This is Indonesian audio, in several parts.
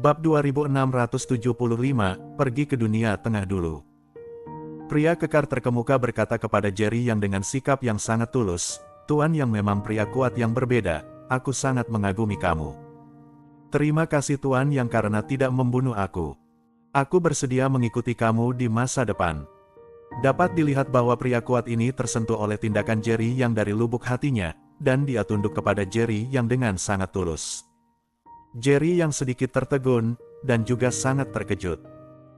Bab 2675, pergi ke dunia tengah dulu. Pria kekar terkemuka berkata kepada Jerry yang dengan sikap yang sangat tulus, "Tuan yang memang pria kuat yang berbeda, aku sangat mengagumi kamu. Terima kasih Tuan yang karena tidak membunuh aku. Aku bersedia mengikuti kamu di masa depan." Dapat dilihat bahwa pria kuat ini tersentuh oleh tindakan Jerry yang dari lubuk hatinya, dan dia tunduk kepada Jerry yang dengan sangat tulus. Jerry yang sedikit tertegun, dan juga sangat terkejut.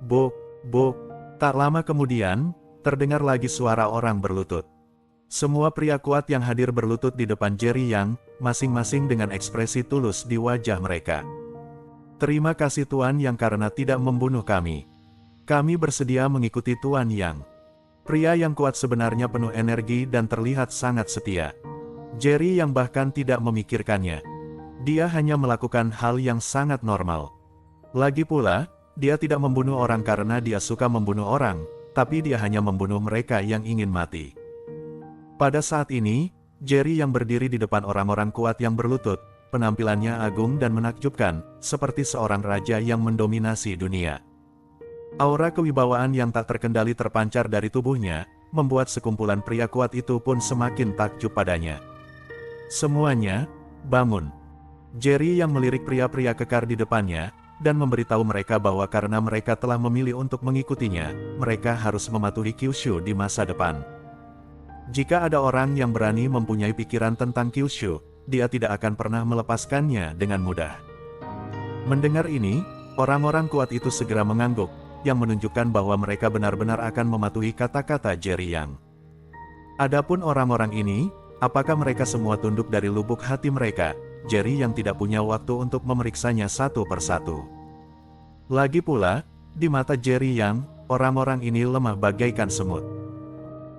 Buk, buk, tak lama kemudian, terdengar lagi suara orang berlutut. Semua pria kuat yang hadir berlutut di depan Jerry yang, masing-masing dengan ekspresi tulus di wajah mereka. "Terima kasih Tuan yang karena tidak membunuh kami. Kami bersedia mengikuti Tuan yang." Pria yang kuat sebenarnya penuh energi dan terlihat sangat setia. Jerry yang bahkan tidak memikirkannya. Dia hanya melakukan hal yang sangat normal. Lagi pula, dia tidak membunuh orang karena dia suka membunuh orang, tapi dia hanya membunuh mereka yang ingin mati. Pada saat ini, Jerry yang berdiri di depan orang-orang kuat yang berlutut, penampilannya agung dan menakjubkan, seperti seorang raja yang mendominasi dunia. Aura kewibawaan yang tak terkendali terpancar dari tubuhnya, membuat sekumpulan pria kuat itu pun semakin takjub padanya. "Semuanya, bangun." Jerry yang melirik pria-pria kekar di depannya, dan memberitahu mereka bahwa karena mereka telah memilih untuk mengikutinya, mereka harus mematuhi Kyushu di masa depan. Jika ada orang yang berani mempunyai pikiran tentang Kyushu, dia tidak akan pernah melepaskannya dengan mudah. Mendengar ini, orang-orang kuat itu segera mengangguk, yang menunjukkan bahwa mereka benar-benar akan mematuhi kata-kata Jerry Yang. Adapun orang-orang ini, apakah mereka semua tunduk dari lubuk hati mereka? Jerry Yang tidak punya waktu untuk memeriksanya satu persatu. Lagi pula, di mata Jerry Yang, orang-orang ini lemah bagaikan semut.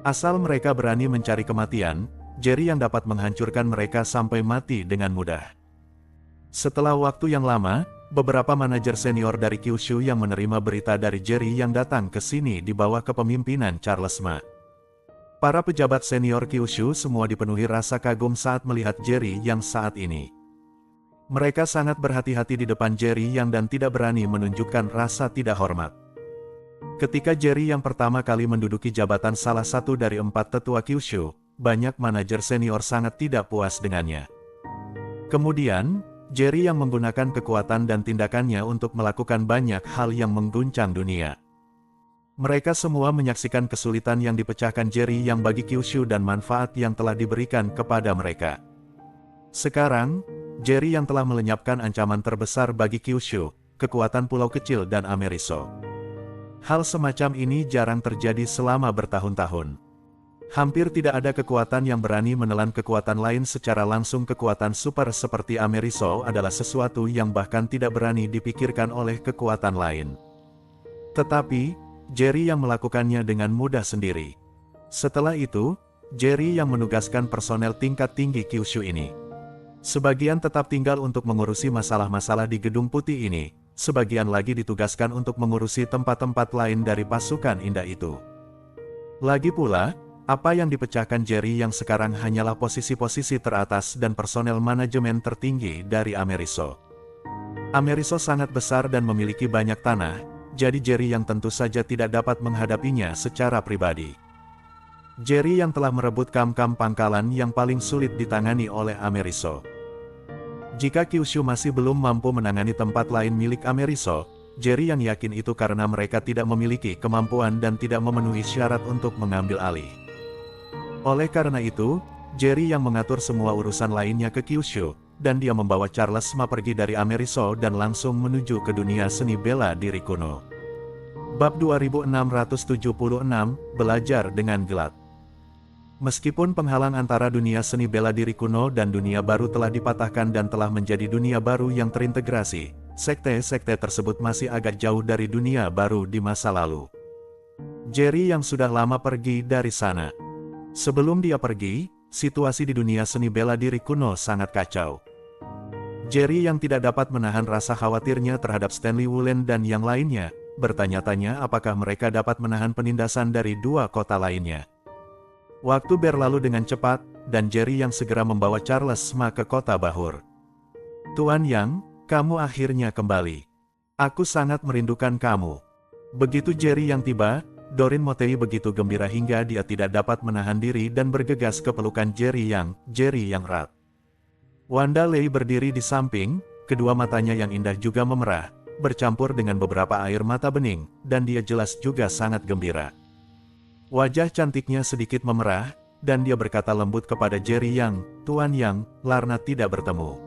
Asal mereka berani mencari kematian, Jerry Yang dapat menghancurkan mereka sampai mati dengan mudah. Setelah waktu yang lama, beberapa manajer senior dari Kyushu yang menerima berita dari Jerry yang datang ke sini di bawah kepemimpinan Charles Ma. Para pejabat senior Kyushu semua dipenuhi rasa kagum saat melihat Jerry yang saat ini. Mereka sangat berhati-hati di depan Jerry yang dan tidak berani menunjukkan rasa tidak hormat. Ketika Jerry yang pertama kali menduduki jabatan salah satu dari 4 tetua Kyushu, banyak manajer senior sangat tidak puas dengannya. Kemudian, Jerry yang menggunakan kekuatan dan tindakannya untuk melakukan banyak hal yang mengguncang dunia. Mereka semua menyaksikan kesulitan yang dipecahkan Jerry yang bagi Kyushu dan manfaat yang telah diberikan kepada mereka. Sekarang, Jerry yang telah melenyapkan ancaman terbesar bagi Kyushu, kekuatan pulau kecil dan Ameriso. Hal semacam ini jarang terjadi selama bertahun-tahun. Hampir tidak ada kekuatan yang berani menelan kekuatan lain secara langsung. Kekuatan super seperti Ameriso adalah sesuatu yang bahkan tidak berani dipikirkan oleh kekuatan lain. Tetapi, Jerry yang melakukannya dengan mudah sendiri. Setelah itu, Jerry yang menugaskan personel tingkat tinggi Kyushu ini. Sebagian tetap tinggal untuk mengurusi masalah-masalah di Gedung Putih ini, sebagian lagi ditugaskan untuk mengurusi tempat-tempat lain dari pasukan indah itu. Lagi pula, apa yang dipecahkan Jerry yang sekarang hanyalah posisi-posisi teratas dan personel manajemen tertinggi dari Ameriso. Ameriso sangat besar dan memiliki banyak tanah, jadi Jerry yang tentu saja tidak dapat menghadapinya secara pribadi. Jerry yang telah merebut kam-kam pangkalan yang paling sulit ditangani oleh Ameriso. Jika Kyushu masih belum mampu menangani tempat lain milik Ameriso, Jerry yang yakin itu karena mereka tidak memiliki kemampuan dan tidak memenuhi syarat untuk mengambil alih. Oleh karena itu, Jerry yang mengatur semua urusan lainnya ke Kyushu, dan dia membawa Charles Ma pergi dari Ameriso dan langsung menuju ke dunia seni bela diri kuno. Bab 2676, Belajar dengan Gelat. Meskipun penghalang antara dunia seni bela diri kuno dan dunia baru telah dipatahkan dan telah menjadi dunia baru yang terintegrasi, sekte-sekte tersebut masih agak jauh dari dunia baru di masa lalu. Jerry yang sudah lama pergi dari sana. Sebelum dia pergi, situasi di dunia seni bela diri kuno sangat kacau. Jerry yang tidak dapat menahan rasa khawatirnya terhadap Stanley Woolen dan yang lainnya, bertanya-tanya apakah mereka dapat menahan penindasan dari 2 kota lainnya. Waktu berlalu dengan cepat, dan Jerry yang segera membawa Charles Ma ke kota Bahur. "Tuan Yang, kamu akhirnya kembali. Aku sangat merindukan kamu. Begitu Jerry yang tiba, Doreen Montey begitu gembira hingga dia tidak dapat menahan diri dan bergegas ke pelukan Jerry yang erat. Wanda Lei berdiri di samping, kedua matanya yang indah juga memerah, bercampur dengan beberapa air mata bening, dan dia jelas juga sangat gembira. Wajah cantiknya sedikit memerah, dan dia berkata lembut kepada Jerry Tuan Yang, Larna tidak bertemu.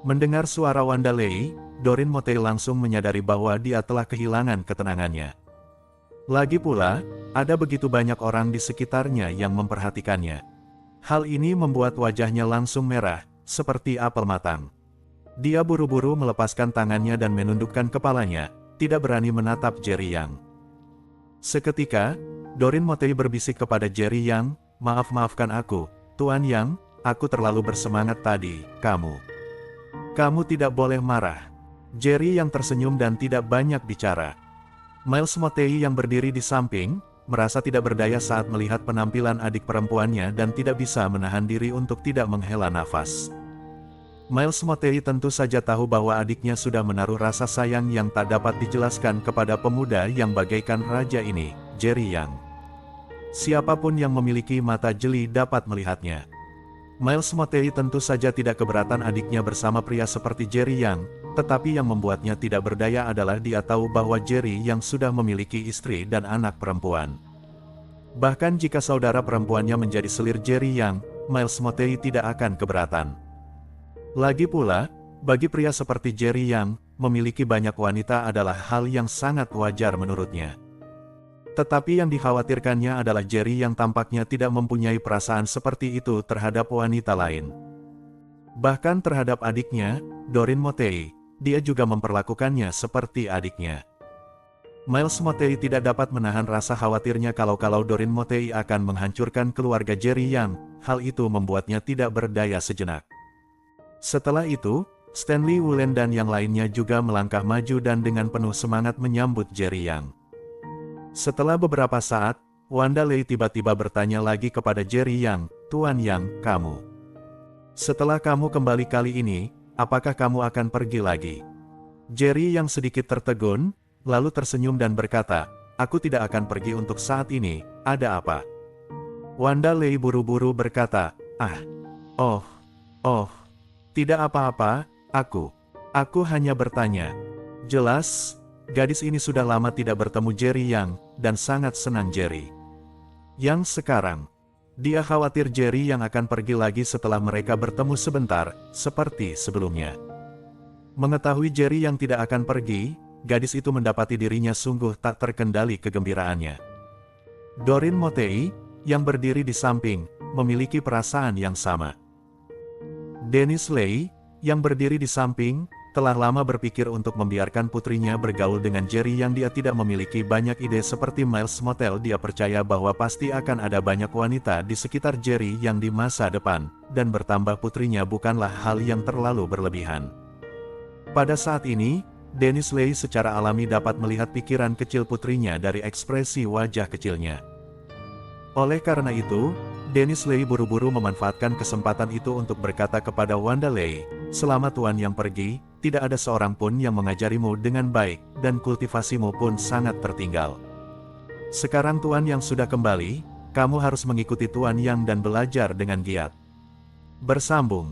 Mendengar suara Wanda Lei, Doreen Montey langsung menyadari bahwa dia telah kehilangan ketenangannya. Lagi pula, ada begitu banyak orang di sekitarnya yang memperhatikannya. Hal ini membuat wajahnya langsung merah, seperti apel matang. Dia buru-buru melepaskan tangannya dan menundukkan kepalanya, tidak berani menatap Jerry Yang. Seketika, Doreen Montey berbisik kepada Jerry Yang, maafkan aku, Tuan Yang, aku terlalu bersemangat tadi, Kamu tidak boleh marah. Jerry Yang tersenyum dan tidak banyak bicara. Miles Montey yang berdiri di samping, merasa tidak berdaya saat melihat penampilan adik perempuannya dan tidak bisa menahan diri untuk tidak menghela nafas. Miles Montey tentu saja tahu bahwa adiknya sudah menaruh rasa sayang yang tak dapat dijelaskan kepada pemuda yang bagaikan raja ini, Jerry Yang. Siapapun yang memiliki mata jeli dapat melihatnya. Miles Montey tentu saja tidak keberatan adiknya bersama pria seperti Jerry Yang, tetapi yang membuatnya tidak berdaya adalah dia tahu bahwa Jerry Yang sudah memiliki istri dan anak perempuan. Bahkan jika saudara perempuannya menjadi selir Jerry Yang, Miles Montey tidak akan keberatan. Lagi pula, bagi pria seperti Jerry Yang, memiliki banyak wanita adalah hal yang sangat wajar menurutnya. Tetapi yang dikhawatirkannya adalah Jerry yang tampaknya tidak mempunyai perasaan seperti itu terhadap wanita lain. Bahkan terhadap adiknya, Doreen Montey, dia juga memperlakukannya seperti adiknya. Miles Montey tidak dapat menahan rasa khawatirnya kalau Doreen Montey akan menghancurkan keluarga Jerry Yang, hal itu membuatnya tidak berdaya sejenak. Setelah itu, Stanley Wulen dan yang lainnya juga melangkah maju dan dengan penuh semangat menyambut Jerry Yang. Setelah beberapa saat, Wanda Lei tiba-tiba bertanya lagi kepada Jerry Yang, Tuan Yang, setelah kamu kembali kali ini, apakah kamu akan pergi lagi? Jerry Yang sedikit tertegun, lalu tersenyum dan berkata, aku tidak akan pergi untuk saat ini, ada apa? Wanda Lei buru-buru berkata, tidak apa-apa, aku hanya bertanya. Jelas, gadis ini sudah lama tidak bertemu Jerry Yang, dan sangat senang Jerry Yang sekarang. Dia khawatir Jerry Yang akan pergi lagi setelah mereka bertemu sebentar, seperti sebelumnya. Mengetahui Jerry Yang tidak akan pergi, gadis itu mendapati dirinya sungguh tak terkendali kegembiraannya. Doreen Montey, yang berdiri di samping, memiliki perasaan yang sama. Dennis Lei, yang berdiri di samping, telah lama berpikir untuk membiarkan putrinya bergaul dengan Jerry Yang. Dia tidak memiliki banyak ide seperti Miles Montey. Dia percaya bahwa pasti akan ada banyak wanita di sekitar Jerry Yang di masa depan, dan bertambah putrinya bukanlah hal yang terlalu berlebihan. Pada saat ini, Dennis Lei secara alami dapat melihat pikiran kecil putrinya dari ekspresi wajah kecilnya. Oleh karena itu, Dennis Lei buru-buru memanfaatkan kesempatan itu untuk berkata kepada Wanda Lei, selama Tuan Yang pergi, tidak ada seorang pun yang mengajarimu dengan baik, dan kultivasimu pun sangat tertinggal. Sekarang Tuan Yang sudah kembali, kamu harus mengikuti Tuan Yang dan belajar dengan giat. Bersambung.